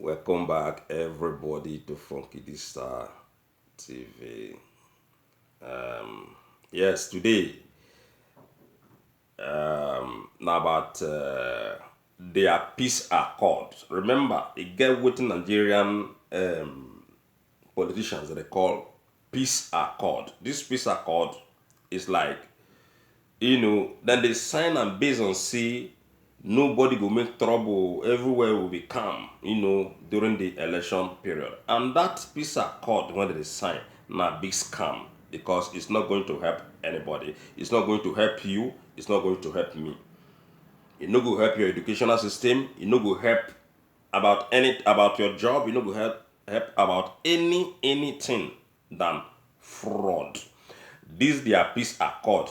Welcome back, everybody, to Funky D Star TV. Yes, today, now about their peace accord. Remember, they get with Nigerian politicians that they call peace accord. This peace accord is like, then they sign and based on say nobody go make trouble, everywhere will be calm, during the election period. And that peace accord when they sign, na big scam because it's not going to help anybody. It's not going to help you, it's not going to help me. It no go help your educational system, it no go help about your job, it no go help about anything than fraud. This their peace accord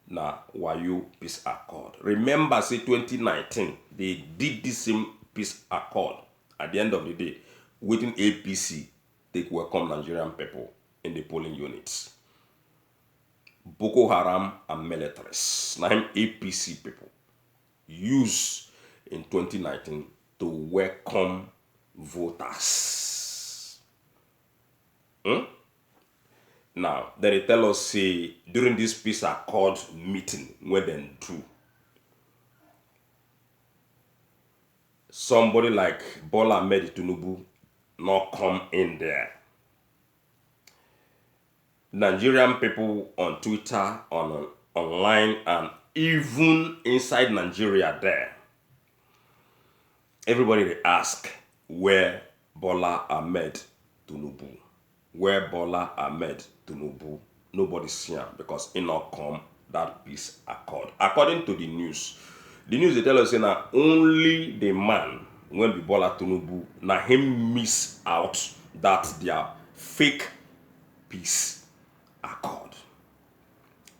na wayo peace accord. Remember say 2019 they did this same peace accord. At the end of the day, within APC they welcome Nigerian people in the polling units. Boko Haram and militaries, na him APC people use in 2019 to welcome voters. Now, then they tell us, say, during this peace accord meeting, when they do, somebody like Bola Ahmed TUNIBU not come in there. Nigerian people on Twitter, online, and even inside Nigeria there, everybody they ask where Bola Ahmed TUNIBU. Where Bola Ahmed TUNIBU, nobody see him because he not come that peace accord. According to the news they tell us say na only the man when be Bola TUNIBU, na him miss out that their fake peace accord.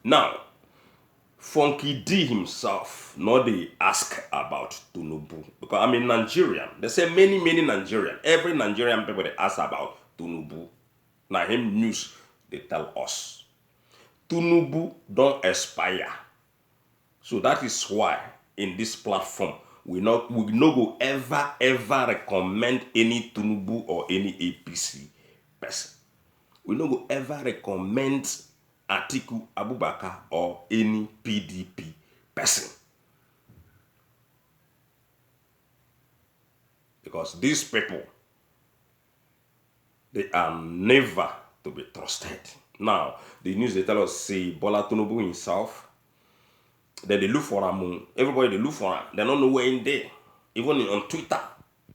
Now, Funky D himself, no they ask about TUNIBU because I'm a Nigerian. They say many Nigerian, every Nigerian people they ask about TUNIBU. Now him news they tell us TUNIBU don't expire. So that is why in this platform we no go ever recommend any TUNIBU or any APC person. We no go ever recommend ATIKU Abubakar or any PDP person. Because these people, they are never to be trusted. Now, the news they tell us say Bola TUNIBU himself, then they look for him. Everybody they look for him. They don't know where in there. Even on Twitter,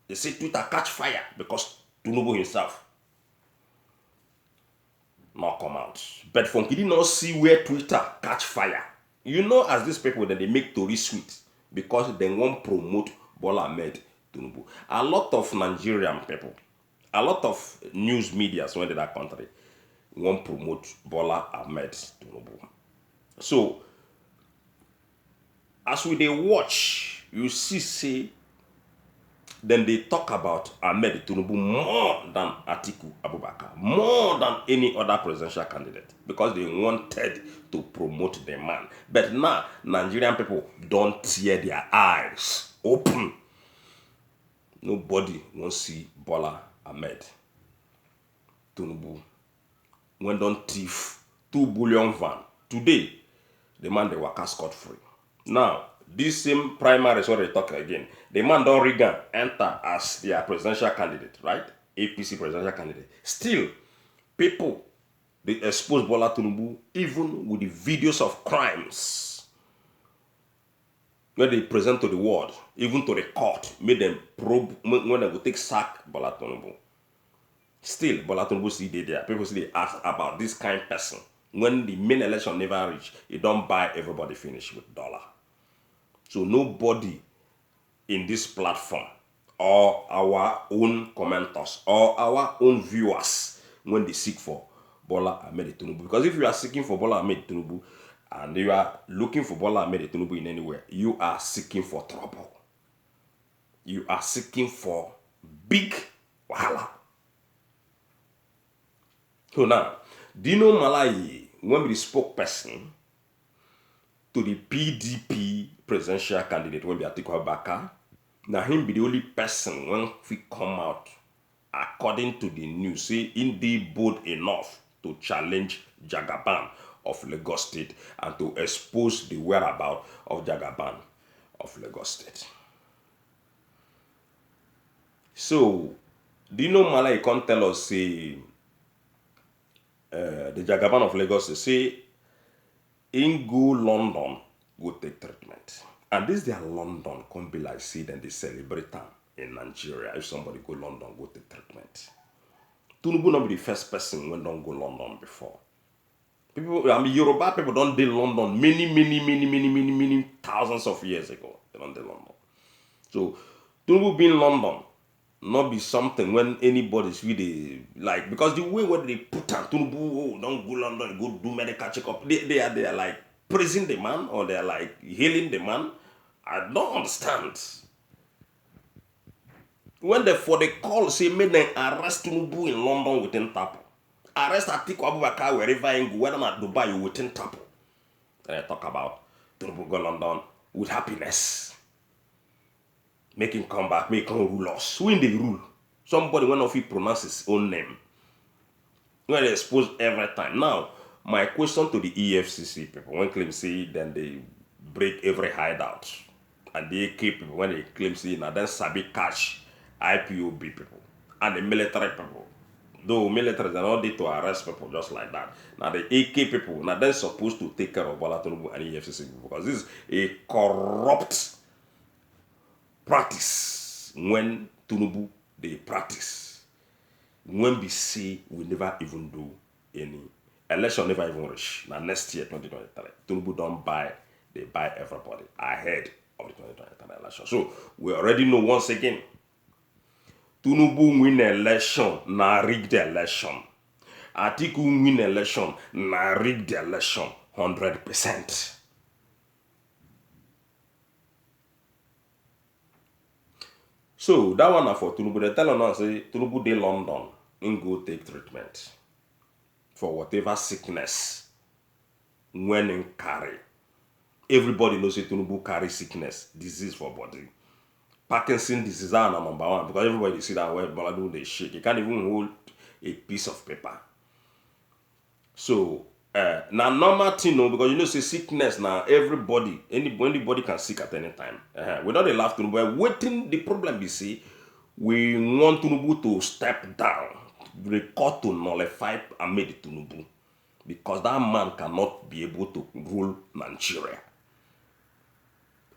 they say Twitter catch fire because TUNIBU himself not come out. But Funky did not see where Twitter catch fire. As these people that they make Tory sweet because they won't promote Bola Ahmed TUNIBU. A lot of Nigerian people, a lot of news medias when in that country won't promote Bola Ahmed TUNIBU. So, as we they watch, you see, then they talk about Ahmed TUNIBU more than ATIKU Abubakar, more than any other presidential candidate, because they wanted to promote the man. But now, Nigerian people don't tear their eyes open. Nobody wants to see Bola Ahmed TUNIBU when don't thief 2 billion van. Today, the man they waka scot-free. Now, this same primary is what they talk again. The man don't regan enter as their presidential candidate, right? APC presidential candidate. Still, people they expose Bola TUNIBU even with the videos of crimes where they present to the world, even to the court, made them probe when they go take sack Bola TUNIBU. Still, Bola TUNIBU see they there. People see they ask about this kind of person. When the main election never reach, it don't buy everybody finish with dollar. So nobody in this platform or our own commenters or our own viewers when they seek for Bola Ahmed TUNIBU. Because if you are seeking for Bola Ahmed TUNIBU and you are looking for Bola Ahmed TUNIBU in anywhere, you are seeking for trouble. You are seeking for big wahala. So now, Dino Malayi, when we spoke spokesperson to the PDP presidential candidate, when we ATIKU Abubakar, Now him be the only person when we come out, according to the news, say indeed bold enough to challenge Jagaban of Lagos State and to expose the whereabouts of Jagaban of Lagos State. So, do you know Malay can't tell us say the Jagaban of Lagos State say in go London go take treatment. And this their London come be like see then they celebrate time in Nigeria if somebody go London go take treatment. TUNIBU not be the first person when don't go London before. People, I mean Yoruba people don't do London many thousands of years ago. They don't do London. So TUNIBU being London not be something when anybody's really like because the way where they put on TUNIBU, oh, don't go London, go do medical checkup. They are like praising the man or they are like healing the man. I don't understand. When they for the call say make them arrest TUNIBU in London within Tapo. Arrest ATIKU Abubakar wherever you go, whether not Dubai or within Tapo. And I talk about TUNIBU go London with happiness. Make him come back, make him rule us. Who in the rule? Somebody when of you pronounce his own name. When they expose every time. Now, my question to the EFCC people, when claim say then they break every hideout. And the AK people, when they claim say now then sabi cash IPOB people and the military people. Though military are not there to arrest people just like that. Now the AK people, now they're supposed to take care of Bola Tinubu and EFCC people because this is a corrupt practice when TUNIBU they practice. When we see we never even do any election never even reach. Now next year 2023, TUNIBU don't buy, they buy everybody ahead of the 2023 election. So we already know once again, TUNIBU win election, na rigged election. ATIKU win election, na rigged election, 100%. So that one for TUNIBU, they tell us say TUNIBU dey London, in go take treatment for whatever sickness when in carry. Everybody knows say TUNIBU carry sickness, disease for body. Parkinson disease are number one because everybody see that where Boladu they shake. You can't even hold a piece of paper. So now normal thing no because you know say sickness now everybody anybody can sick at any time. We don't laugh to but waiting the problem be see we want TUNIBU to step down, record to nullify Ahmed TUNIBU because that man cannot be able to rule Nigeria.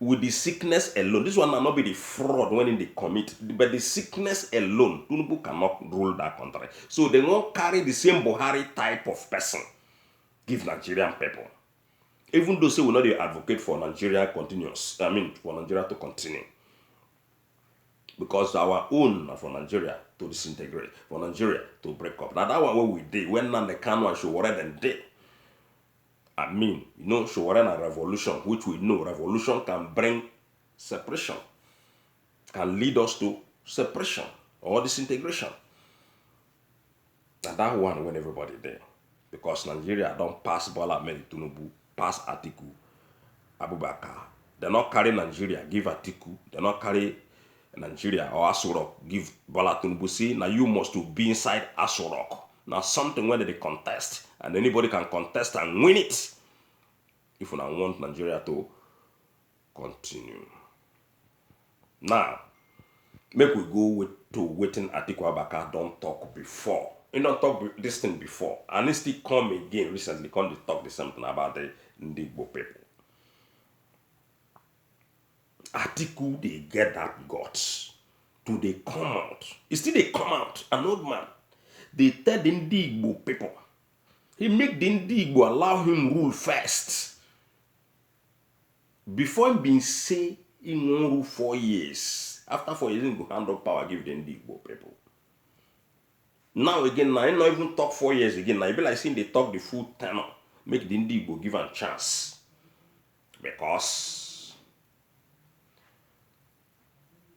With the sickness alone, this one will not be the fraud when they commit, but the sickness alone, TUNIBU cannot rule that country. So they won't carry the same Buhari type of person, give Nigerian people. Even though say we not advocate for Nigeria continuous, for Nigeria to continue. Because our own are for Nigeria to disintegrate, for Nigeria to break up. Now that one what we did, when the can one show what then did. Showing a revolution, which we know revolution can bring separation, can lead us to separation or disintegration. And that one when everybody there. Because Nigeria don't pass Bola Ahmed TUNIBU, pass ATIKU Abubakar. They not carry Nigeria, give ATIKU. They not carry Nigeria or Asorock, give Bola TUNIBU. See, now you must to be inside Asorock. Now something where they contest, and anybody can contest and win it. If we want Nigeria to continue. Now, make we go to waiting ATIKU Abubakar don't talk before. He don't talk this thing before. And he still come again recently, come to talk the same thing about the Igbo people. ATIKU, they get that guts to they come out. He still they come out, an old man. They tell the Igbo people. He make the Igbo allow him rule first. Before him being say he won't rule 4 years. After 4 years, he go hand up power, give the Igbo people. Now again, now he not even talk 4 years again. Now he be like saying they talk the full tenor. Make the Igbo give a chance. Because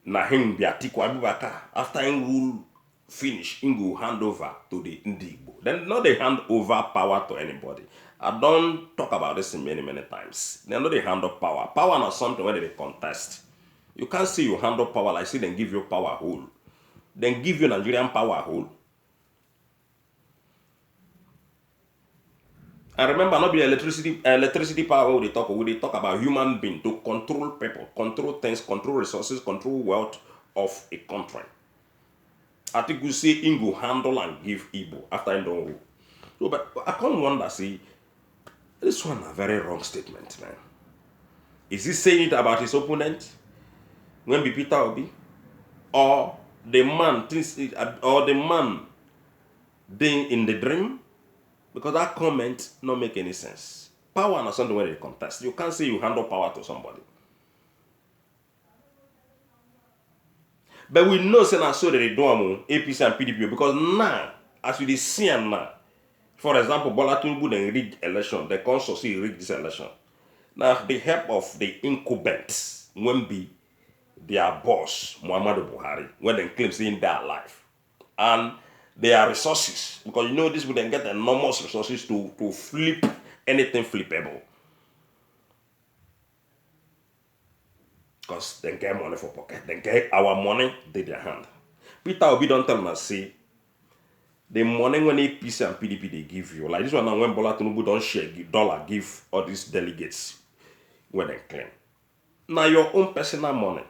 now him be ATIKU Abubakar. After him rule finish, him go hand over to the Igbo. Then not they hand over power to anybody. I don't talk about this many times. They know they hand up power. Power not something where they contest. You can't say you handle power like say then give you power whole. Then give you Nigerian power whole. And remember, not be electricity power we talk about human being to control people, control things, control resources, control wealth of a country. ATIKU say Ingo handle and give Igbo after him don't rule. So, but I can't wonder, see, this one a very wrong statement, man. Is he saying it about his opponent? When be Peter Obi? Or the man thinks or the man being in the dream? Because that comment not make any sense. Power and something when they contest. You can't say you handle power to somebody. But we know say na so they do APC and PDP because now, as we see now, for example, Bola Tinubu then rigged election, the consortium rigged this election. Now the help of the incumbents when be their boss, Muhammadu Buhari, when they claim saying they are alive. And their resources, because you know this would then get enormous resources to flip anything flippable. Because they get money for pocket, they get our money in their hand. Peter Obi don't tell us say the money when APC and PDP they give you, like this one now when Bola Tinubu don't share dollar give all these delegates when they claim. Now your own personal money.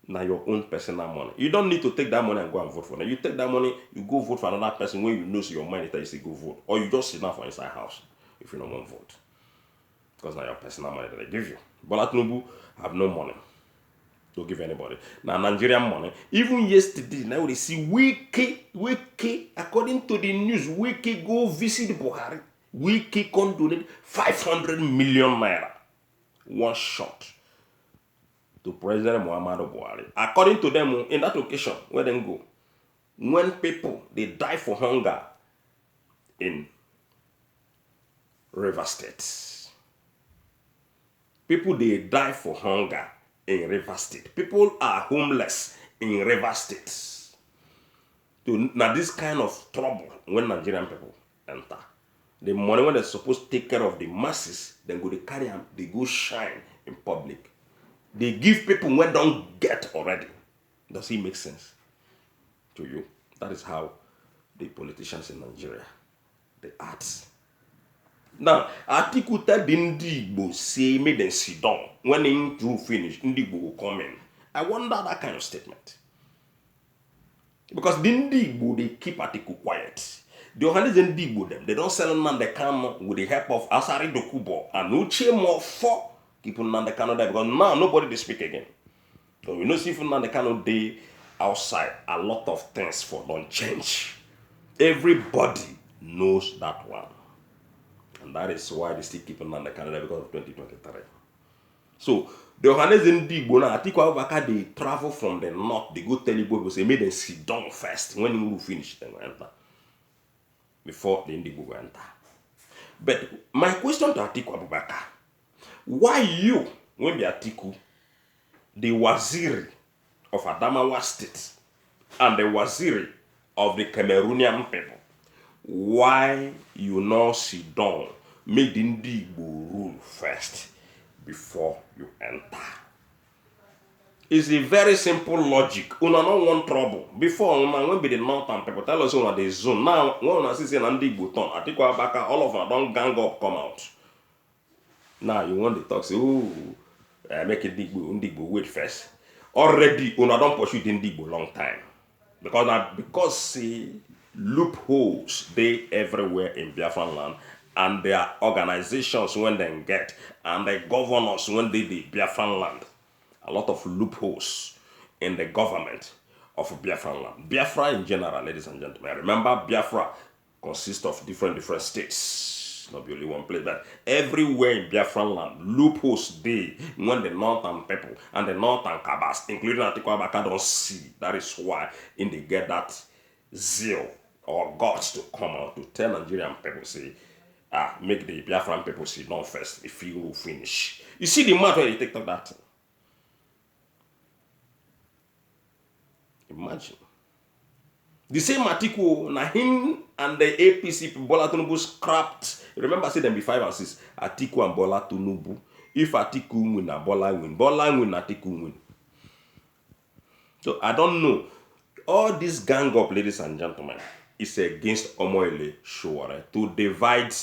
Now your own personal money. You don't need to take that money and go and vote for them. You take that money, you go vote for another person when you know so your mind that you say go vote. Or you just sit down for inside house if you don't want to vote. Because now your personal money that they give you. Bola Tinubu have no money to give anybody. Now Nigerian money. Even yesterday, now they see Wiki, according to the news, Wiki go visit Buhari. Wiki can donate 500 million naira. One shot. To President Muhammadu Buhari. According to them, in that occasion, where they go, when people, they die for hunger in River State. People, they die for hunger in River State. People are homeless in River State. Now, this kind of trouble when Nigerian people enter. The money when they're supposed to take care of the masses, then go to carry them, they go shine in public. They give people when don't get already. Does it make sense to you? That is how the politicians in Nigeria, they act. Now, ATIKU tell the Igbo say make them sit down. When they do finish, Igbo will come in. I wonder that kind of statement. Because the Igbo, they keep ATIKU quiet. The Ohanes and Igbo them, they don't sell none they come with the help of Asari Dokubo and Uche more for people Nande Kano there because now nobody they speak again. So we know see if Nande Kano day outside, a lot of things for don't change. Everybody knows that one. And that is why they still keep Nande Kano there because of 2023. So the Ohanes in Digbo now, ATIKU Abubakar they travel from the north, they go tell Igbo say make them sit down first. When you will finish, then go enter. Before the Igbo go enter. But my question to ATIKU Abubakar, why you, when be ATIKU, the Waziri of Adamawa State and the Waziri of the Cameroonian people, why you now sit down, make the Igbo rule first before you enter? It's a very simple logic. Una no want trouble. Before, when be the northern people tell us una the zone. Now, when una see say Igbo turn, ATIKU Abubakar, all of them don't gang up, come out. Now you want to talk, say, oh, make it Ndigbo, wait first. Already, una don't pursue the Ndigbo long time. Because see, loopholes, they everywhere in Biafran land, and their organizations when they get, and the governors when they the Biafran land. A lot of loopholes in the government of Biafran land. Biafra in general, ladies and gentlemen. Remember, Biafra consists of different states. Not only one place, but everywhere in Biafran land, loopholes they when the northern people and the northern cabas, including ATIKU Abubakar, don't see. That is why in they get that zeal or guts to come out to tell Nigerian people, say, make the Biafran people sit down first, if you will finish. You see the matter when you take that. Imagine. The same ATIKU, na him and the APC, Bola Tinubu scrapped. Remember, I said them be 5 and 6. ATIKU and Bola Tinubu, If ATIKU win, Bola win. Bola win, ATIKU win. So I don't know. All this gang up, ladies and gentlemen, is against Omoyele Sowore to divide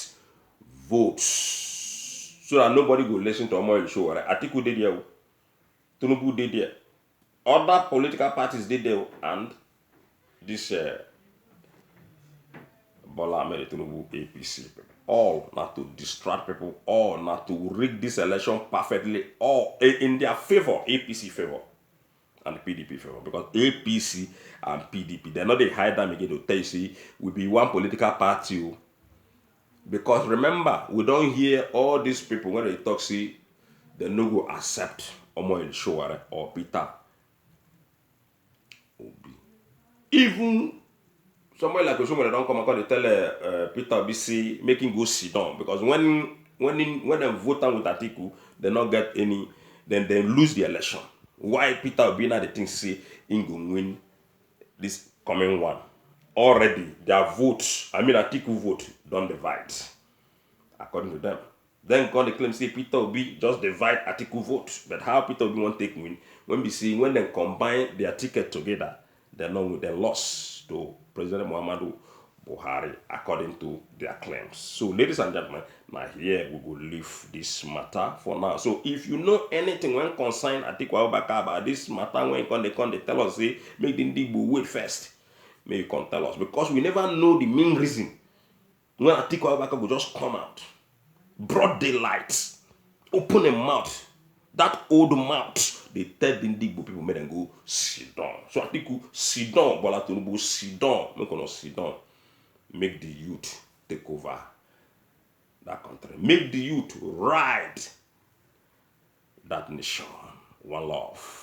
votes so that nobody will listen to Omoyele Sowore. ATIKU did there, TUNIBU did there, other political parties did there, and this Bola Ahmed Tinubu APC people. All not to distract people, all not to rig this election perfectly, all in their favor, APC favor and PDP favor. Because APC and PDP, they're not they hide them again to tell you, see, we be one political party. Because remember, we don't hear all these people when they talk, see, they no go accept Omoyele Sowore or Peter Obi. Even somebody like somebody don't come and they tell Peter Obi say making go sit down, because when they vote with ATIKU, they not get any, then they lose the election. Why Peter Obi now the thing say he go win this coming one? Already their votes, I mean ATIKU vote, don't divide according to them. Then God they claim say Peter Obi just divide ATIKU vote, but how Peter Obi won't take win when we see when they combine their ticket together, they know they lost to President Muhammadu Buhari according to their claims. So, ladies and gentlemen, now here we will leave this matter for now. So, if you know anything when concern Atiku Abubakar about this matter, when they tell us, say, make the TUNIBU wait first, may you come tell us, because we never know the main reason when Atiku Abubakar will just come out, broad daylight, open a mouth. That old mouth, they tell the TUNIBU people, make them go sit down. So Atiku, sit down, Bola Tinubu, sit down. Make them sit down. Make the youth take over that country. Make the youth ride that nation. One love.